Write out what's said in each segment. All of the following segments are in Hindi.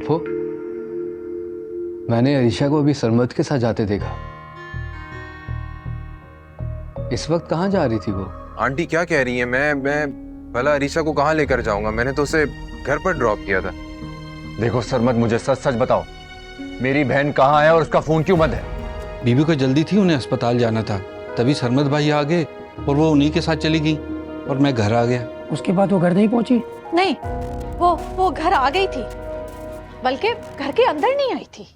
पप्पू, मैंने अरीशा को अभी सरमद के साथ जाते देखा। इस वक्त कहाँ जा रही थी वो? आंटी क्या कह रही है? मैं भला अरीशा को कहाँ लेकर जाऊंगा? मैंने तो उसे घर पर ड्रॉप किया था। देखो सरमद, मुझे सच सच बताओ, मेरी बहन कहाँ है और उसका फोन क्यों बंद है? बीबी को जल्दी थी, उन्हें अस्पताल जाना था, तभी सरमद भाई आ गए और वो उन्हीं के साथ चली गई और मैं घर आ गया। उसके बाद वो घर नहीं पहुंची? नहीं, वो घर आ गई थी, बल्कि घर के अंदर नहीं आई थी।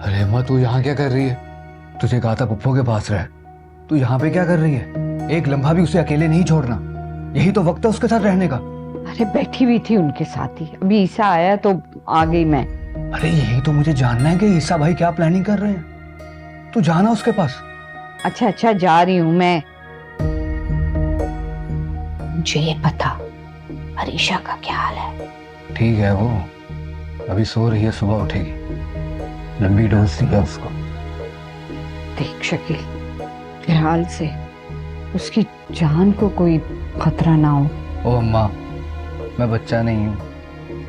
अरे माँ, तू यहाँ क्या कर रही है? तुझे कहा था पप्पू के पास रह। तू यहाँ पे क्या कर रही है? एक लम्हा भी उसे अकेले नहीं छोड़ना। यही तो वक्त है उसके साथ रहने का। अरे बैठी हुई थी उनके साथ ही, अभी ईसा आया तो आ गई मैं। अरे यही तो मुझे जानना है कि ईसा भाई क्या प्लानिंग कर रहे हैं। तू जाना उसके पास। अच्छा जा रही हूँ मैं। मुझे ये पता अरीशा का क्या हाल है? ठीक है, वो अभी सो रही है, सुबह उठेगी। लंबी डोज दी है उसको। देख शकील, फिलहाल से उसकी जान को कोई खतरा ना हो। ओ अम्मा, मैं बच्चा नहीं हूँ,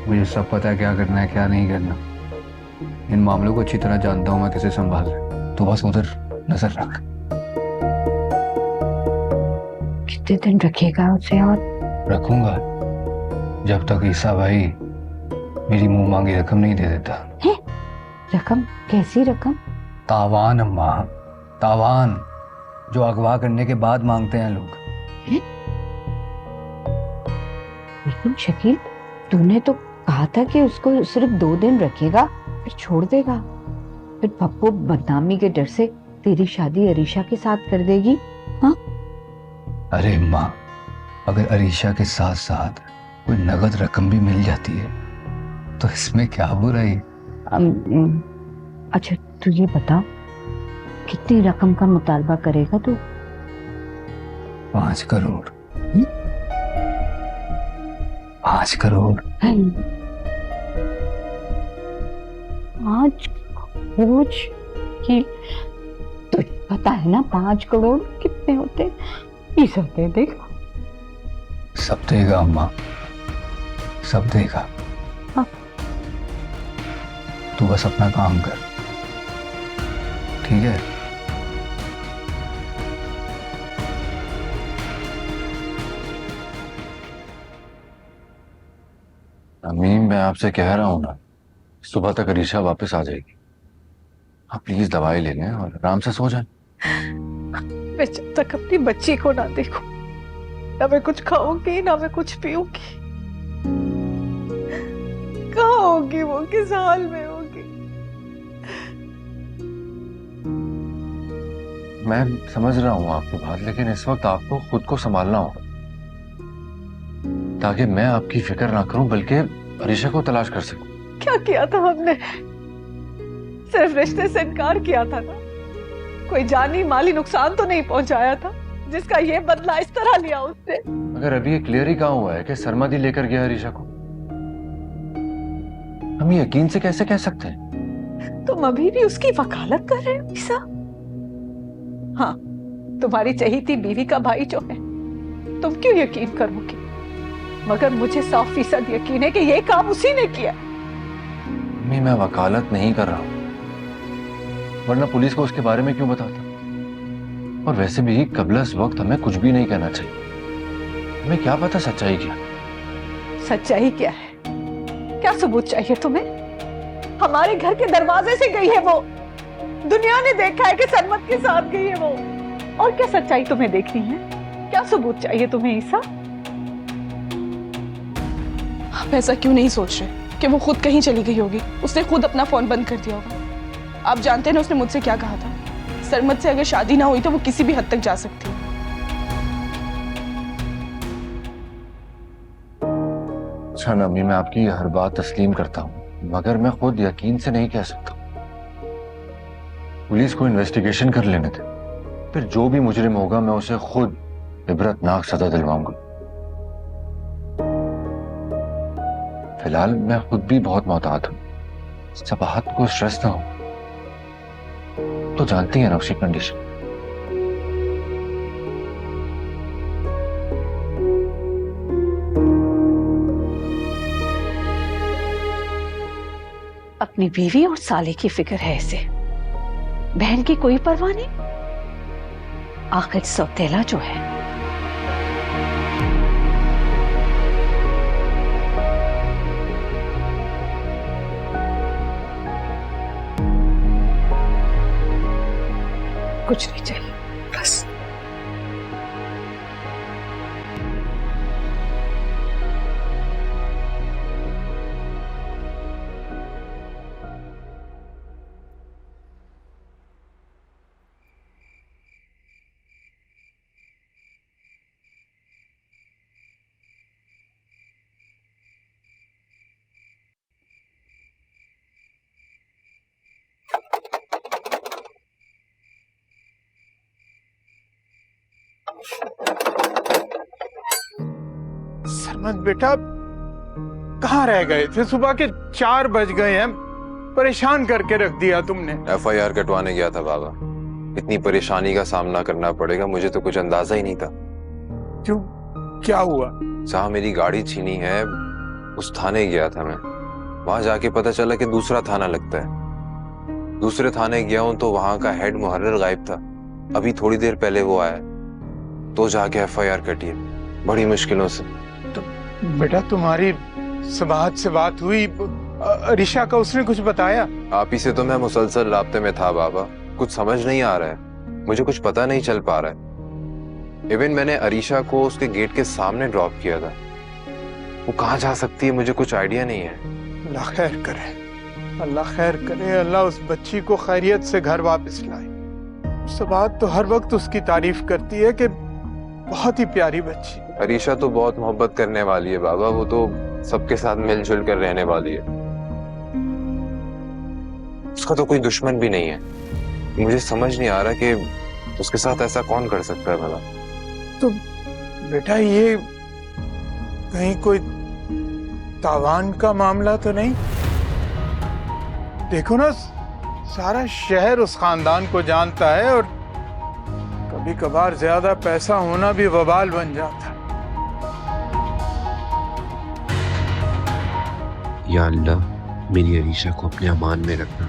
मुझे सब पता है क्या करना है क्या नहीं करना। इन मामलों को अच्छी तरह जानता हूँ मैं कैसे संभाल रहा। तो बस उधर नजर रख। कितने दिन रखेगा उसे? और रखूंगा जब तक ईसा भाई मेरी मुंह मांगी रकम नहीं दे देता। है? रकम? कैसी रकम? तावान अम्मा, तावान, जो अगवा करने के बाद मांगते हैं लोग। लेकिन शकील, तूने तो कहा था कि उसको सिर्फ 2 दिन रखेगा फिर छोड़ देगा। फिर पप्पू बदनामी के डर से तेरी शादी अरीशा के साथ कर देगी। हाँ? अरे अम्मा, अगर अरीशा के साथ साथ कोई नगद रकम भी मिल जाती है तो इसमें क्या बुराई? अच्छा तू ये बता, कितनी रकम का मुतालबा करेगा तू? 5 करोड़। 5 करोड़? 5 करोड़ की तुझे पता है ना 5 करोड़ कितने होते? ये सब दे देगा। सब देगा अम्मा, सब देगा। हाँ। तू बस अपना काम कर, ठीक है? अम्मी, मैं आपसे कह रहा हूँ ना, सुबह तक अरीशा वापस आ जाएगी। आप प्लीज दवाई ले लें और आराम से सो जाएं। मैं जब तक अपनी बच्ची को ना देखूं, ना मैं कुछ खाऊंगी ना मैं कुछ पीऊंगी। कहाँ होगी वो, किस हाल में होगी? मैं समझ रहा हूँ आपकी बात, लेकिन इस वक्त आपको खुद को संभालना होगा ताकि मैं आपकी फिक्र ना करूं बल्कि अरीशा को तलाश कर सकूं। क्या किया था हमने? सिर्फ रिश्ते से इनकार किया था ना, कोई जानी माली नुकसान तो नहीं पहुंचाया था जिसका ये बदला इस तरह लिया उससे। अगर अभी ये क्लियर ही कहा हुआ है कि सरमद ही लेकर गया अरीशा को, हम यकीन से कैसे कह सकते हैं? तुम अभी भी उसकी वकालत कर रहे हो ईसा? हाँ, तुम्हारी चहेती बीवी का भाई जो है, तुम क्यों यकीन करोगे? मगर मुझे 100% यकीन है कि ये काम उसी ने किया। मैं वकालत नहीं कर रहा हूं, वरना पुलिस को उसके बारे में क्यों बताता? और वैसे भी कबला इस वक्त हमें कुछ भी नहीं कहना चाहिए। हमें क्या पता सच्चाई क्या? सच्चाई क्या है? क्या सबूत चाहिए तुम्हें? हमारे घर के दरवाजे से गई है वो, दुनिया ने देखा है कि सरमद के साथ गई है वो। और क्या सच्चाई तुम्हें देखनी है? क्या सबूत चाहिए तुम्हें ईसा? आप ऐसा क्यों नहीं सोच रहे कि वो खुद कहीं चली गई होगी, उसने खुद अपना फोन बंद कर दिया होगा। आप जानते हैं ना उसने मुझसे क्या कहा था? सरमद से अगर शादी ना हुई तो वो किसी भी हद तक जा सकती है। अच्छा नमी, मैं आपकी हर बात तस्लीम करता हूँ, मगर मैं खुद यकीन से नहीं कह सकता। पुलिस को इन्वेस्टिगेशन कर लेने दे, फिर जो भी मुजरिम होगा मैं उसे खुद इबरतनाक सजा दिलवाऊंगा। फिलहाल मैं खुद भी बहुत मोहतात हूँ, सबाहत को स्ट्रेस ना हो, तो जानती है ना उसकी कंडीशन। अपनी बीवी और साले की फिक्र है इसे, बहन की कोई परवाह नहीं। आखिर सौतेला जो है। कुछ नहीं चाहिए बस। सरमद बेटा, कहाँ रह गए थे? सुबह के 4 बज गए हैं, परेशान करके रख दिया तुमने। FIR कटवाने गया था बाबा। इतनी परेशानी का सामना करना पड़ेगा मुझे तो कुछ अंदाजा ही नहीं था। क्यों, क्या हुआ? जहाँ मेरी गाड़ी छीनी है उस थाने गया था मैं। वहां जाके पता चला कि दूसरा थाना लगता है। दूसरे थाने गया हूं तो वहां का हेड मुहर्रिर गायब था। अभी थोड़ी देर पहले वो आया तो जाके FIR कटी है, बड़ी मुश्किलों से। तो बेटा तुम्हारी सबाहत से बात हुई? अरीशा का उसने कुछ बताया? आप ही से तो मैं मुसलसल राब्ते में था बाबा। कुछ समझ नहीं आ रहा है, मुझे कुछ पता नहीं चल पा रहा है। इवन मैंने अरीशा को उसके गेट के सामने ड्रॉप किया था। वो कहाँ जा सकती है मुझे कुछ आइडिया नहीं है। अल्लाह खैर करे, अल्लाह खैर करे, अल्लाह उस बच्ची को खैरियत से घर वापस लाए। सबाहत तो हर वक्त उसकी तारीफ करती है कि बहुत ही प्यारी बच्ची। अरीशा तो बहुत मोहब्बत करने वाली है बाबा, वो तो सबके साथ मिलजुल कर रहने वाली है। उसका तो कोई दुश्मन भी नहीं है। मुझे समझ नहीं आ रहा कि उसके साथ ऐसा कौन कर सकता है भला। तो बेटा ये कहीं कोई तावान का मामला तो नहीं? देखो ना, सारा शहर उस खानदान को जानता है और कभी कभार ज्यादा पैसा होना भी वबाल बन जाता है। या अल्लाह, मेरी अरीशा को अपने अमान में रखना,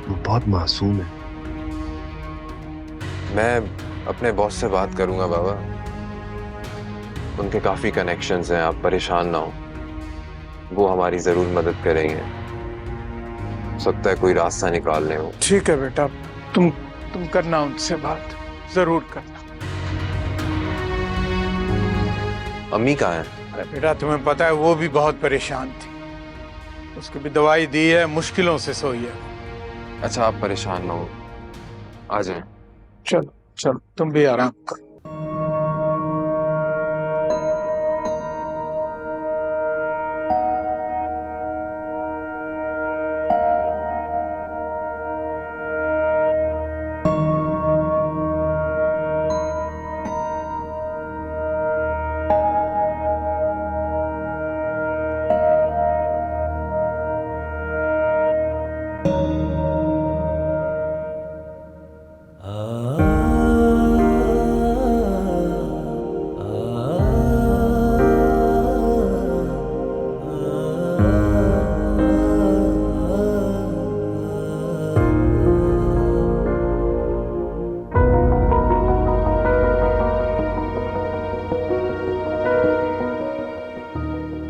वो बहुत मासूम है। मैं अपने बॉस से बात करूंगा बाबा, उनके काफी कनेक्शंस हैं, आप परेशान ना हो। वो हमारी जरूर मदद करेंगे, हो सकता है कोई रास्ता निकाल लें वो। ठीक है बेटा, तुम करना उनसे बात, जरूर करना। अम्मी कहाँ हैं? अरे बेटा तुम्हें पता है वो भी बहुत परेशान थी, उसको भी दवाई दी है, मुश्किलों से सोई है। अच्छा आप परेशान ना हो, आ जाएं। चलो चलो तुम भी आराम करो।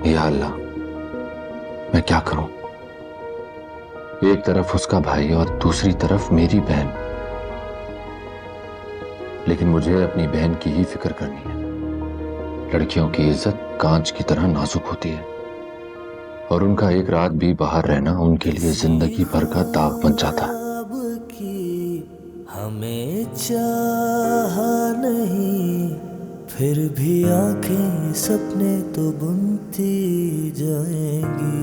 या अल्लाह, मैं क्या करूं? एक तरफ उसका भाई और दूसरी तरफ मेरी बहन, लेकिन मुझे अपनी बहन की ही फिक्र करनी है। लड़कियों की इज्जत कांच की तरह नाजुक होती है और उनका एक रात भी बाहर रहना उनके लिए जिंदगी भर का दाग बन जाता है। हमें चाह नहीं, फिर भी आंखें सपने तो बुनती जाएंगी।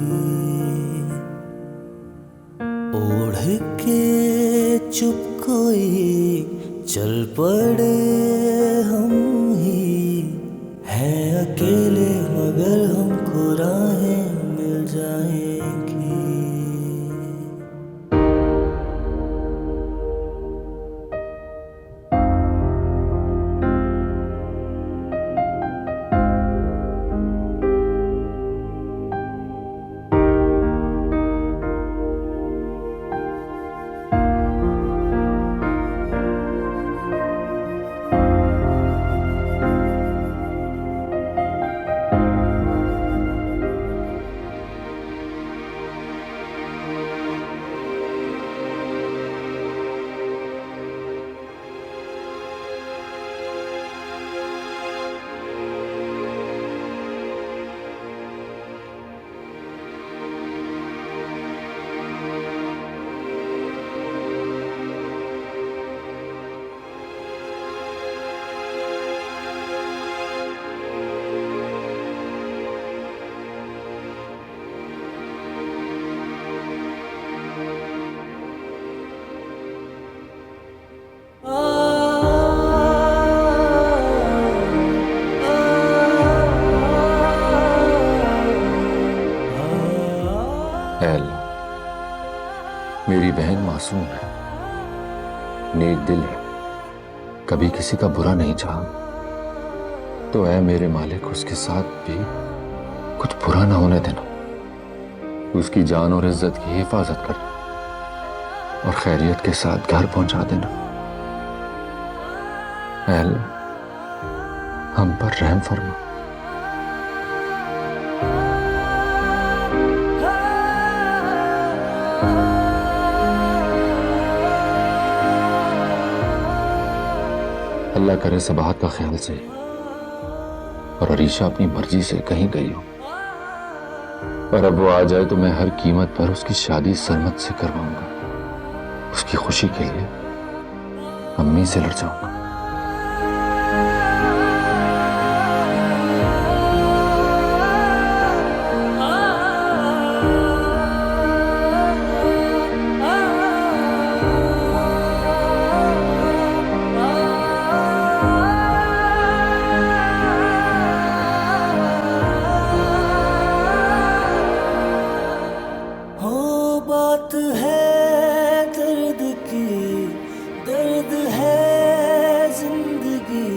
ओढ़ के चुप कोई चल पड़े हम ही, हैं अकेले मगर हमको राहें मिल जाएंगी। मेरी बहन मासूम है, नेक दिल है, कभी किसी का बुरा नहीं चाहा। तो ऐ मेरे मालिक, उसके साथ भी कुछ बुरा ना होने देना। उसकी जान और इज्जत की हिफाजत कर और खैरियत के साथ घर पहुंचा देना। ऐ अल्लाह, हम पर रहम फरमा। अल्लाह करे सबाहत का ख्याल से और अरीशा अपनी मर्जी से कहीं गई हो, और अब वो आ जाए तो मैं हर कीमत पर उसकी शादी सरमत से करवाऊंगा। उसकी खुशी के लिए अम्मी से लड़ जाऊंगा। बात है दर्द की, दर्द है जिंदगी,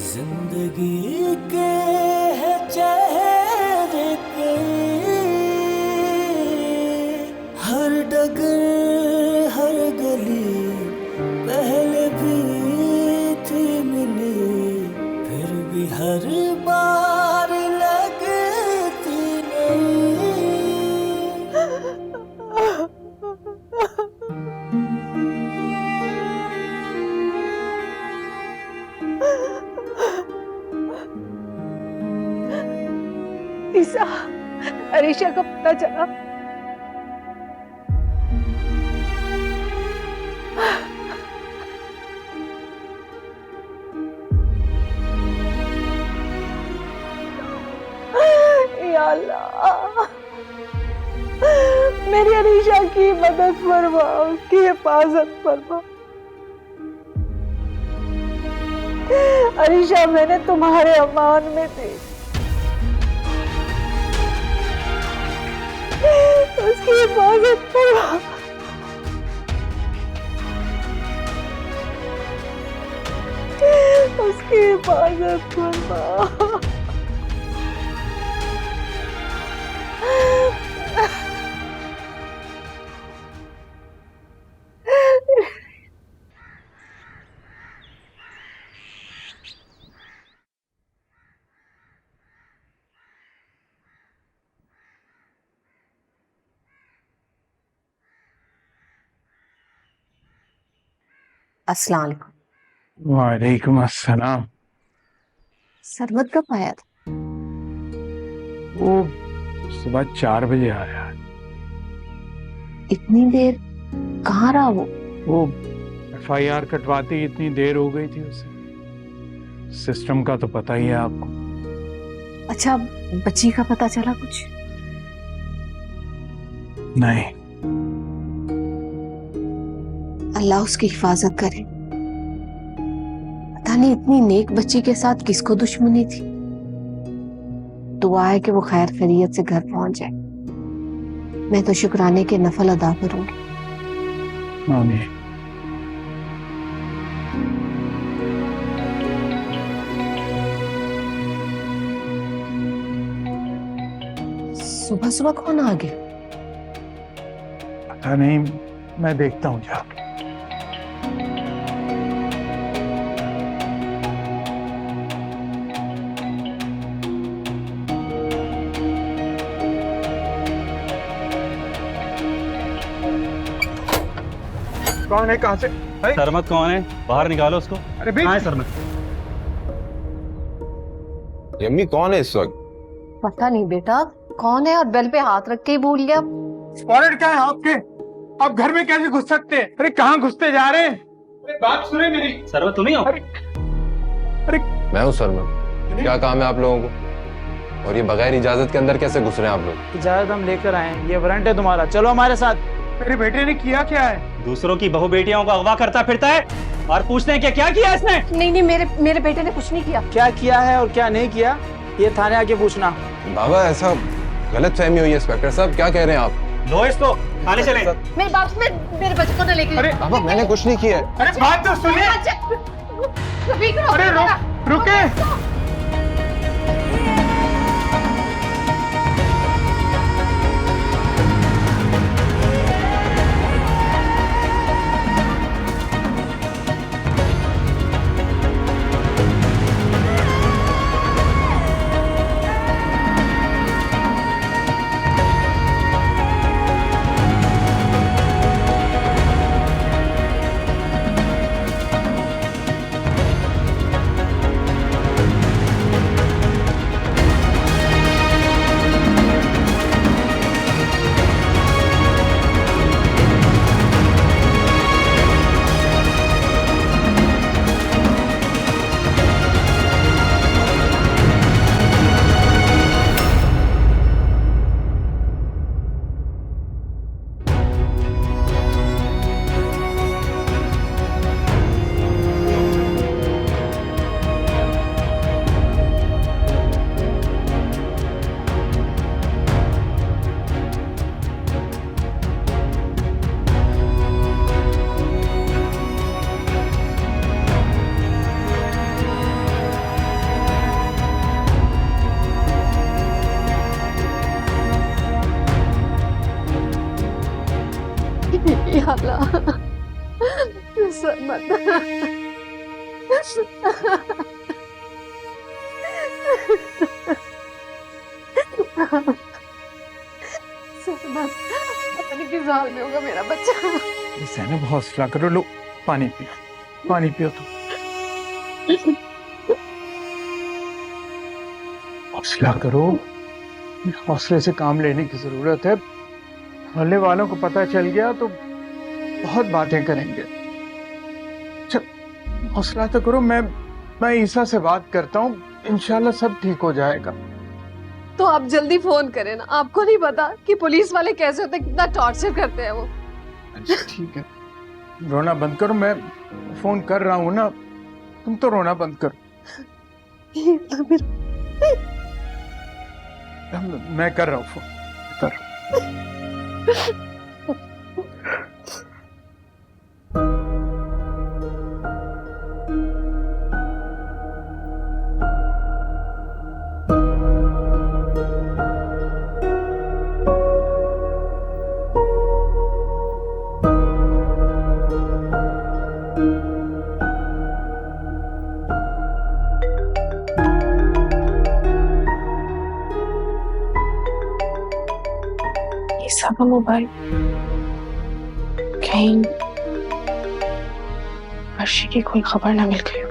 जिंदगी के है चेहरे पे, हर डगर हर गली पहले भी थी मिली, फिर भी हर बार लगती नहीं। ईसा, अरीशा का पता चला? या अल्लाह, मेरी अरीशा की मदद फरमा, उसकी हिफाजत फरमा। अरीशा मैंने तुम्हारे अमान में थी, उसकी हिफाजत फरमा। उसकी हिफाजत फरमा। अस्सलाम वालेकुम। वालेकुम अस्सलाम। सरमत कब आया था? वो सुबह 4 बजे आया। इतनी देर कहाँ रहा वो? FIR कटवाते ही इतनी देर हो गई थी उसे। सिस्टम का तो पता ही है आपको। अच्छा, बच्ची का पता चला कुछ? नहीं। अल्लाह उसकी हिफाजत करे। पता नहीं इतनी नेक बच्ची के साथ किसको दुश्मनी थी। दुआ है कि वो खैर खैरियत से घर पहुंच जाए। मैं तो शुक्राने के नफल अदा करूंगी। आमीन। सुबह सुबह कौन आ गया? पता नहीं, मैं देखता हूँ जाके। कौन है? कहाँ से? सरमत कौन है? बाहर निकालो उसको। अरे भाई, कहाँ है सरमत? यम्मी कौन है इस वक्त? पता नहीं बेटा कौन है, और बेल पे हाथ रख के ही भूल गया। वारंट क्या है आपके? आप घर में कैसे घुस सकते हैं? अरे कहाँ घुसते जा रहे हैं? अरे बात सुने मेरी। सरमत तुम ही हो? अरे मैं हूँ सरमत। क्या काम है आप लोगों को? और ये बगैर इजाजत के अंदर कैसे घुस रहे हैं आप लोग? इजाजत हम लेकर आए हैं, ये वारंट है तुम्हारा, चलो हमारे साथ। मेरे बेटे ने किया क्या है? दूसरों की बहू बेटियों को अगवा करता फिरता है और पूछते हैं कि क्या किया इसने? नहीं, मेरे बेटे ने कुछ नहीं किया। क्या किया है और क्या नहीं किया ये थाने आके पूछना। बाबा ऐसा गलत फहमी हुई है इंस्पेक्टर साहब, क्या कह रहे हैं आप? लो इसको, थाने चले। मेरी बात सुन, मेरे बच्चे को ना लेके। अरे बाबा मैंने कुछ नहीं किया है। अरे बात तो सुनिए। अरे रुके। या अल्लाह, सरमत। सरमत, पता नहीं किस हाल में होगा मेरा बच्चा। सैनब हौसला करो, लो पानी पियो, पानी पियो तुम। हौसला करो, हौसले से काम लेने की जरूरत है। मोहल्ले वालों को पता चल गया तो बहुत बातें करेंगे। हौसला तो करो, मैं ईसा से बात करता हूँ, इंशाल्लाह सब ठीक हो जाएगा। तो आप जल्दी फोन करें ना, आपको नहीं पता कि पुलिस वाले कैसे होते हैं, कितना टॉर्चर करते हैं वो। ठीक है, रोना बंद करो, मैं फोन कर रहा हूँ ना, तुम तो रोना बंद करो। मैं कर रहा हूँ फोन, कर रहा हूँ। का मोबाइल कहीं अर्शी की कोई खबर ना मिल गई।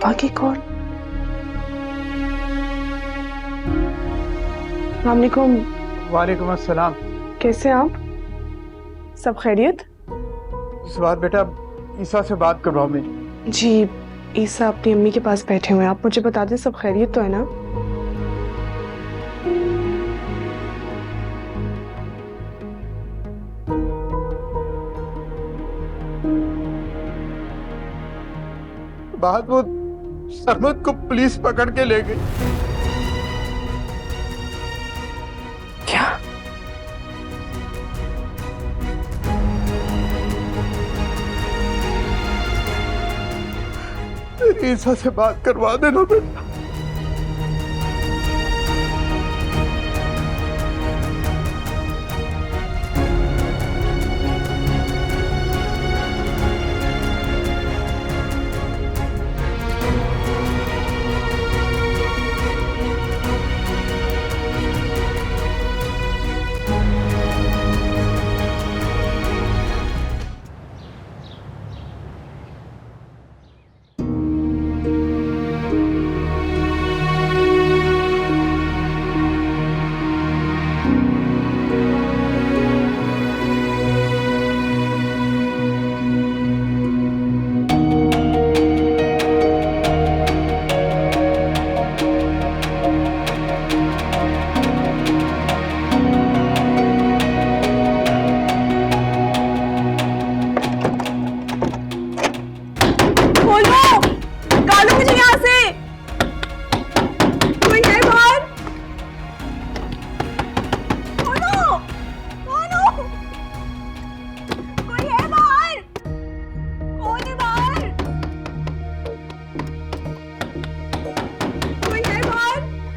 आगे कौन? वालेकुम। वालेकुम अस्सलाम। कैसे हैं आप? सब खैरियत? इस बात बेटा ईसा से बात करवाओ मेरी। जी, ईसा अपनी अम्मी के पास बैठे हुए हैं। आप मुझे बता दें सब खैरियत तो है ना? बाद वो सरमद को पुलिस पकड़ के ले गई। क्या? ईसा से बात करवा देना बेटा।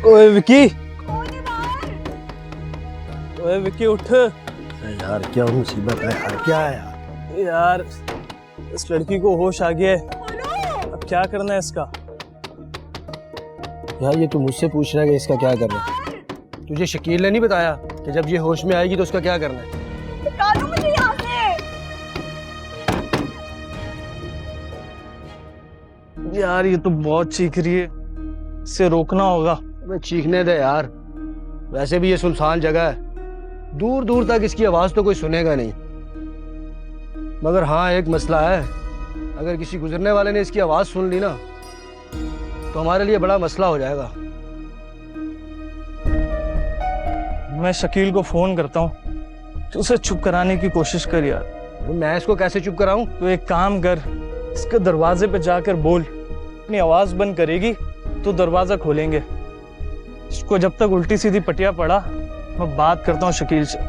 ओए विकी, ओए विकी उठ यार। क्या मुसीबत है यार? क्या है यार? यार इस लड़की को होश आ गया है, अब क्या करना है इसका? यार ये तू मुझसे पूछ रहा है कि इसका क्या करना है? तुझे शकील ने नहीं बताया कि जब ये होश में आएगी तो उसका क्या करना है? निकालो मुझे यहाँ से। यार ये तो बहुत चीख रही है, इसे रोकना होगा। मैं चीखने दे यार, वैसे भी ये सुनसान जगह है, दूर दूर तक इसकी आवाज तो कोई सुनेगा नहीं। मगर हाँ एक मसला है, अगर किसी गुजरने वाले ने इसकी आवाज सुन ली ना तो हमारे लिए बड़ा मसला हो जाएगा। मैं शकील को फोन करता हूँ, तो उसे चुप कराने की कोशिश कर यार। मैं इसको कैसे चुप कराऊं? तो एक काम कर, इसके दरवाजे पे जाकर बोल, अपनी आवाज बंद करेगी तो दरवाजा खोलेंगे। इसको जब तक उल्टी सीधी पटिया पड़ा, मैं बात करता हूँ शकील से।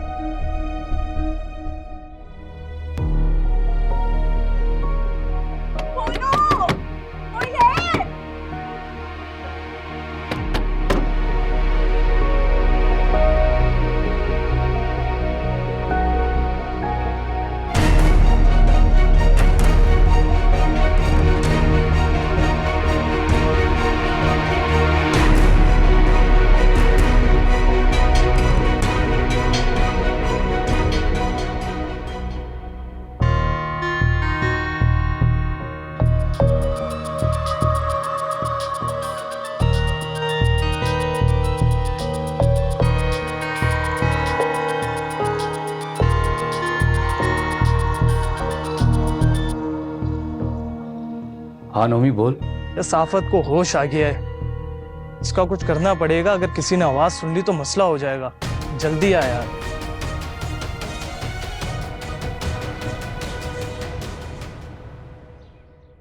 हाँ नोमी बोल। इस आफत को होश आ गया है, इसका कुछ करना पड़ेगा। अगर किसी ने आवाज सुन ली तो मसला हो जाएगा। जल्दी आ यार।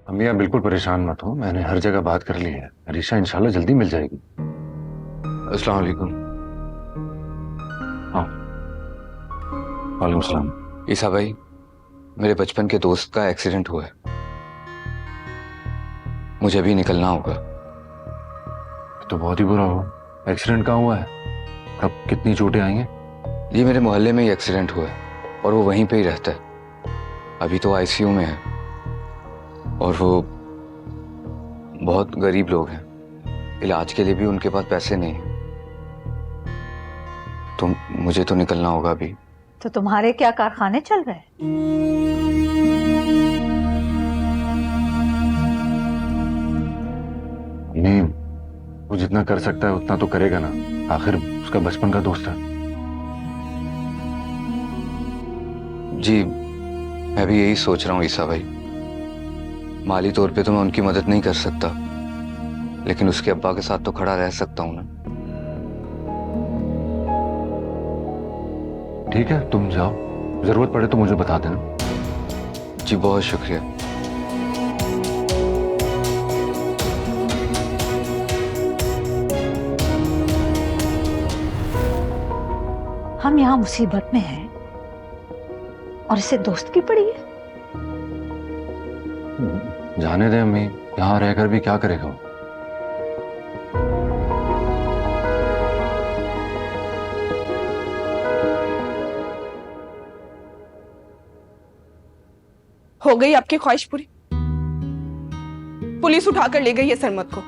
अम्मी आप बिल्कुल परेशान मत हो, मैंने हर जगह बात कर ली है। अरीशा इंशाल्लाह जल्दी मिल जाएगी। अस्सलाम वालेकुम। हाँ वालेकुम सलाम। ईसा भाई, मेरे बचपन के दोस्त का एक्सीडेंट हुआ है, मुझे अभी निकलना होगा। तो बहुत ही बुरा हुआ। एक्सीडेंट कहाँ हुआ है? कब, कितनी चोटें आई हैं? ये मेरे मोहल्ले में ही एक्सीडेंट हुआ है और वो वहीं पे ही रहता है। अभी तो आईसीयू में है और वो बहुत गरीब लोग हैं, इलाज के लिए भी उनके पास पैसे नहीं हैं। तो मुझे तो निकलना होगा अभी। तो तुम्हारे क्या कारखाने चल रहे हैं? जितना कर सकता है उतना तो करेगा ना, आखिर उसका बचपन का दोस्त है। जी मैं भी यही सोच रहा हूँ ईसा भाई। माली तौर पे तो मैं उनकी मदद नहीं कर सकता, लेकिन उसके अब्बा के साथ तो खड़ा रह सकता हूँ ना। ठीक है, तुम जाओ, जरूरत पड़े तो मुझे बता देना। जी बहुत शुक्रिया। हम यहाँ मुसीबत में हैं और इसे दोस्त की पड़ी है। जाने दे अम्मी, यहाँ रहकर भी क्या करेगा वो। हो गई आपकी ख्वाहिश पूरी? पुलिस उठाकर ले गई है सरमत को।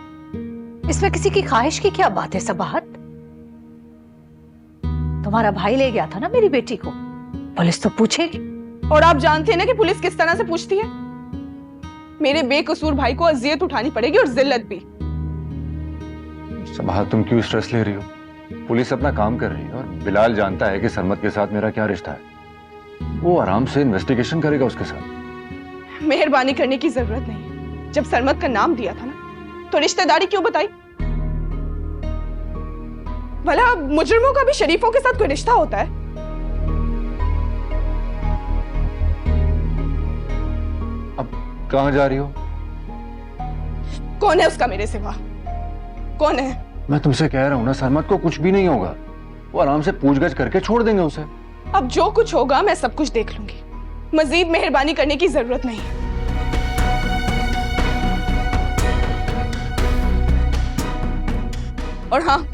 इसमें किसी की ख्वाहिश की क्या बात है सबाहत? तुम्हारा भाई ले गया था ना मेरी बेटी को, पुलिस तो पूछेगी। और आप जानते हैं ना कि पुलिस किस तरह से पूछती है। मेरे बेकसूर भाई को अजियत उठानी पड़ेगी और जिल्लत भी। सबाहत, तुम क्यों स्ट्रेस ले रही हो? पुलिस अपना काम कर रही है और बिलाल जानता है कि सरमत के साथ मेरा क्या रिश्ता है। वो आराम से इन्वेस्टिगेशन करेगा उसके साथ। मेहरबानी करने की जरूरत नहीं है। जब सरमत का नाम दिया था ना, तो रिश्तेदारी क्यों बताई? भला मुजरिमों का भी शरीफों के साथ कोई रिश्ता होता है? अब कहां जा रही हो? कौन है उसका मेरे सिवा? कौन है? मैं तुमसे कह रहा हूं ना, सरमत को कुछ भी नहीं होगा। वो आराम से पूछगछ करके छोड़ देंगे उसे। अब जो कुछ होगा मैं सब कुछ देख लूंगी। मजीद मेहरबानी करने की जरूरत नहीं। और हाँ,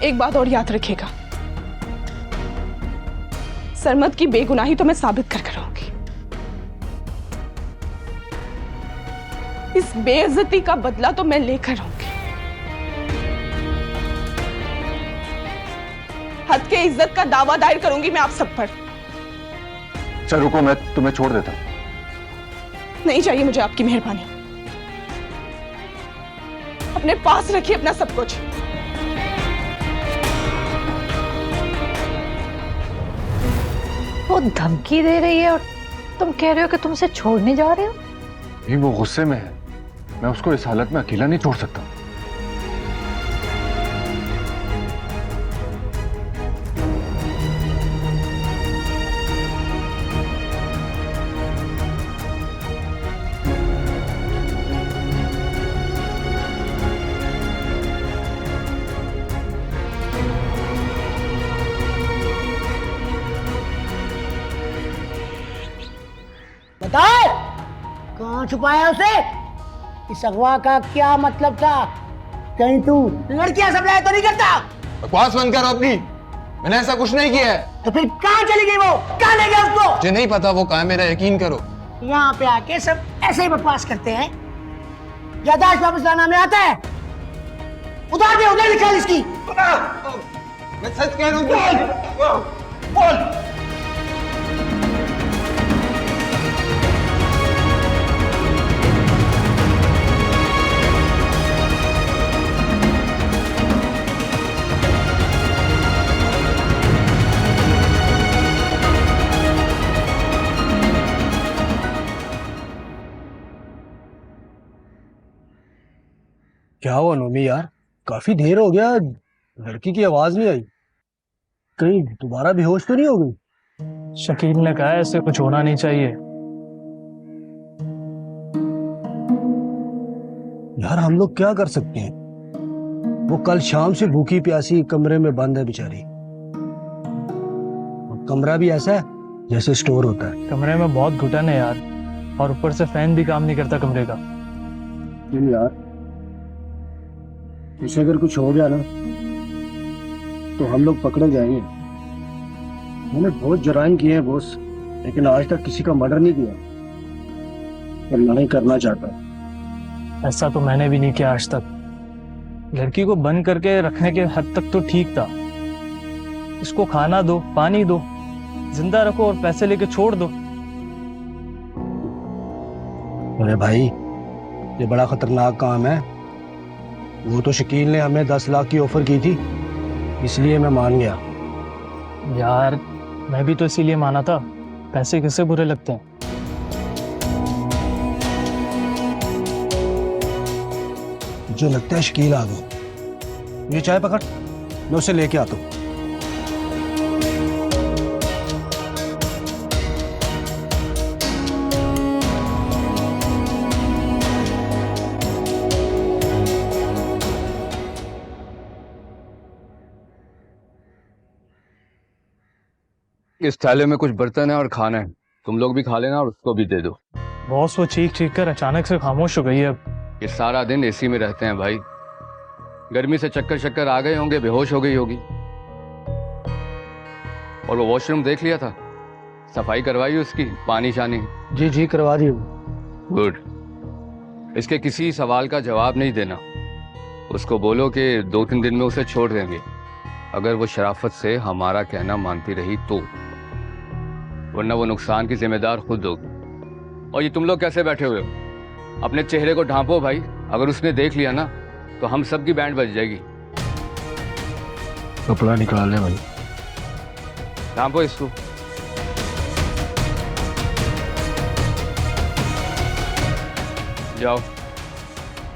एक बात और याद रखिएगा, सरमत की बेगुनाही तो मैं साबित करके रहूंगी। इस बेइज्जती का बदला तो मैं लेकर रहूंगी। हद के इज्जत का दावा दायर करूंगी मैं आप सब पर। चल रुको, मैं तुम्हें छोड़ देता हूं। नहीं चाहिए मुझे आपकी मेहरबानी। अपने पास रखिए अपना सब कुछ। वो धमकी दे रही है और तुम कह रहे हो कि तुम उसे छोड़ने जा रहे हो? नहीं, वो गुस्से में है। मैं उसको इस हालत में अकेला नहीं छोड़ सकता। बताए कहाँ छुपाया उसे? इस अगवा का क्या मतलब था? कहीं तू लड़कियां सप्लाई तो नहीं करता? बकवास बंद करो अपनी। मैंने ऐसा कुछ नहीं किया है। तो फिर कहाँ चली गई वो? कहाँ ले गया उसको? मुझे नहीं पता वो कहाँ है, मेरा यकीन करो। यहाँ पे आके सब ऐसे ही बकवास करते हैं। यादाश्त वापस लाना में आता है? उतार दे, उधर निकाल इसकी। मैं सच कह रहा हूँ। बोल। क्या हुआ नोमी यार, काफी देर हो गया, लड़की की आवाज नहीं आई। कहीं दोबारा बेहोश तो नहीं हो गई? शकील ने कहा ऐसे कुछ होना नहीं चाहिए। यार हम लोग क्या कर सकते हैं? वो कल शाम से भूखी प्यासी कमरे में बंद है बेचारी। और कमरा भी ऐसा है जैसे स्टोर होता है। कमरे में बहुत घुटन है यार, और ऊपर से फैन भी काम नहीं करता कमरे का। यार इसे अगर कुछ हो गया ना तो हम लोग पकड़े जाएंगे। मैंने बहुत जराइम किए हैं बॉस, लेकिन आज तक किसी का मर्डर नहीं किया और ना ही करना चाहता। ऐसा तो मैंने भी नहीं किया आज तक। लड़की को बंद करके रखने के हद तक तो ठीक था। इसको खाना दो, पानी दो, जिंदा रखो और पैसे लेके छोड़ दो। अरे भाई, ये बड़ा खतरनाक काम है। वो तो शकील ने हमें 10 लाख की ऑफर की थी, इसलिए मैं मान गया। यार मैं भी तो इसीलिए माना था, पैसे किससे बुरे लगते हैं। मुझे लगता है शकील आ गया। ये चाय पकड़, मैं उसे लेके आता हूँ। इस थैले में कुछ बर्तन है और खाना है, तुम लोग भी खा लेना और उसको भी दे दो। बॉस वो चीख चीख कर अचानक से खामोश हो गई है। अब ये सारा दिन एसी में रहते हैं भाई, गर्मी से चक्कर चक्कर आ गए होंगे, बेहोश हो गई होगी। और वो वॉशरूम देख लिया था, सफाई करवाई उसकी, पानी शानी? जी जी करवा दी। गुड। इसके किसी सवाल का जवाब नहीं देना। उसको बोलो कि 2-3 दिन में उसे छोड़ देंगे, अगर वो शराफत से हमारा कहना मानती रही तो, वरना वो नुकसान की जिम्मेदार खुद होगी। और ये तुम लोग कैसे बैठे हुए हो? अपने चेहरे को ढांपो भाई, अगर उसने देख लिया ना तो हम सब की बैंड बज जाएगी। कपड़ा निकाल ले भाई। ढांपो इसको। जाओ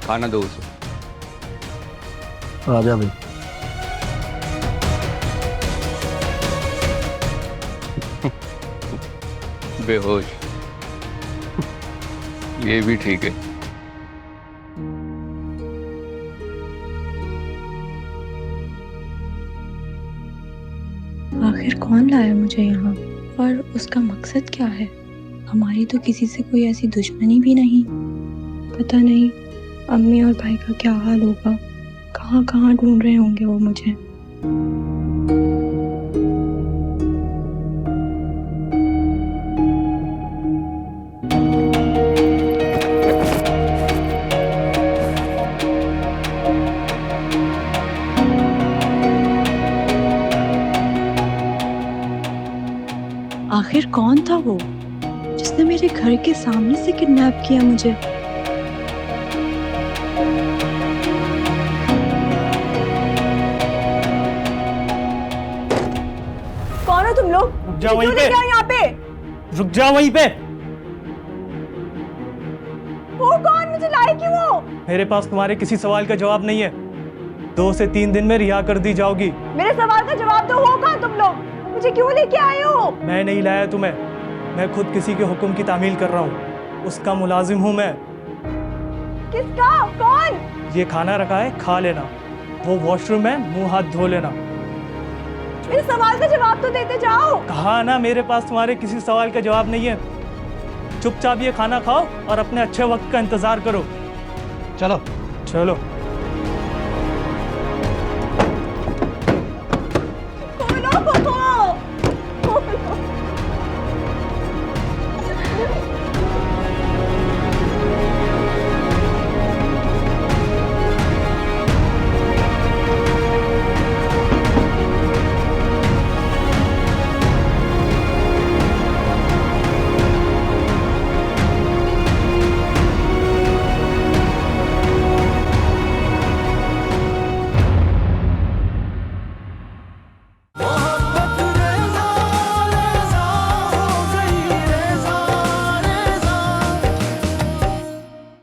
खाना दो उसे। आ जा भाई। बेहोश, ये भी ठीक है। आखिर कौन लाया मुझे यहाँ और उसका मकसद क्या है? हमारी तो किसी से कोई ऐसी दुश्मनी भी नहीं। पता नहीं अम्मी और भाई का क्या हाल होगा, कहाँ कहाँ ढूंढ रहे होंगे वो मुझे। आखिर कौन था वो जिसने मेरे घर के सामने से किडनैप किया मुझे? कौन हो तुम लोग? रुक जाओ वहीं पे। यहाँ पे रुक जाओ वहीं पे। वो कौन? मुझे लाए क्यों वो? मेरे पास तुम्हारे किसी सवाल का जवाब नहीं है। 2 से 3 दिन में रिहा कर दी जाओगी। मेरे सवाल का जवाब दो। हो कौन तुम लोग? मुझे क्यों लेके आए हो? मैं नहीं लाया तुम्हें, मैं खुद किसी के हुक्म की तामील कर रहा हूँ, उसका मुलाजिम हूँ मैं। किसका? कौन? ये खाना रखा है, खा लेना। वो वॉशरूम है, मुंह हाथ धो लेना। मेरे सवाल का जवाब तो देते जाओ। कहा ना मेरे पास तुम्हारे किसी सवाल का जवाब नहीं है। चुपचाप ये खाना खाओ और अपने अच्छे वक्त का इंतजार करो। चलो चलो।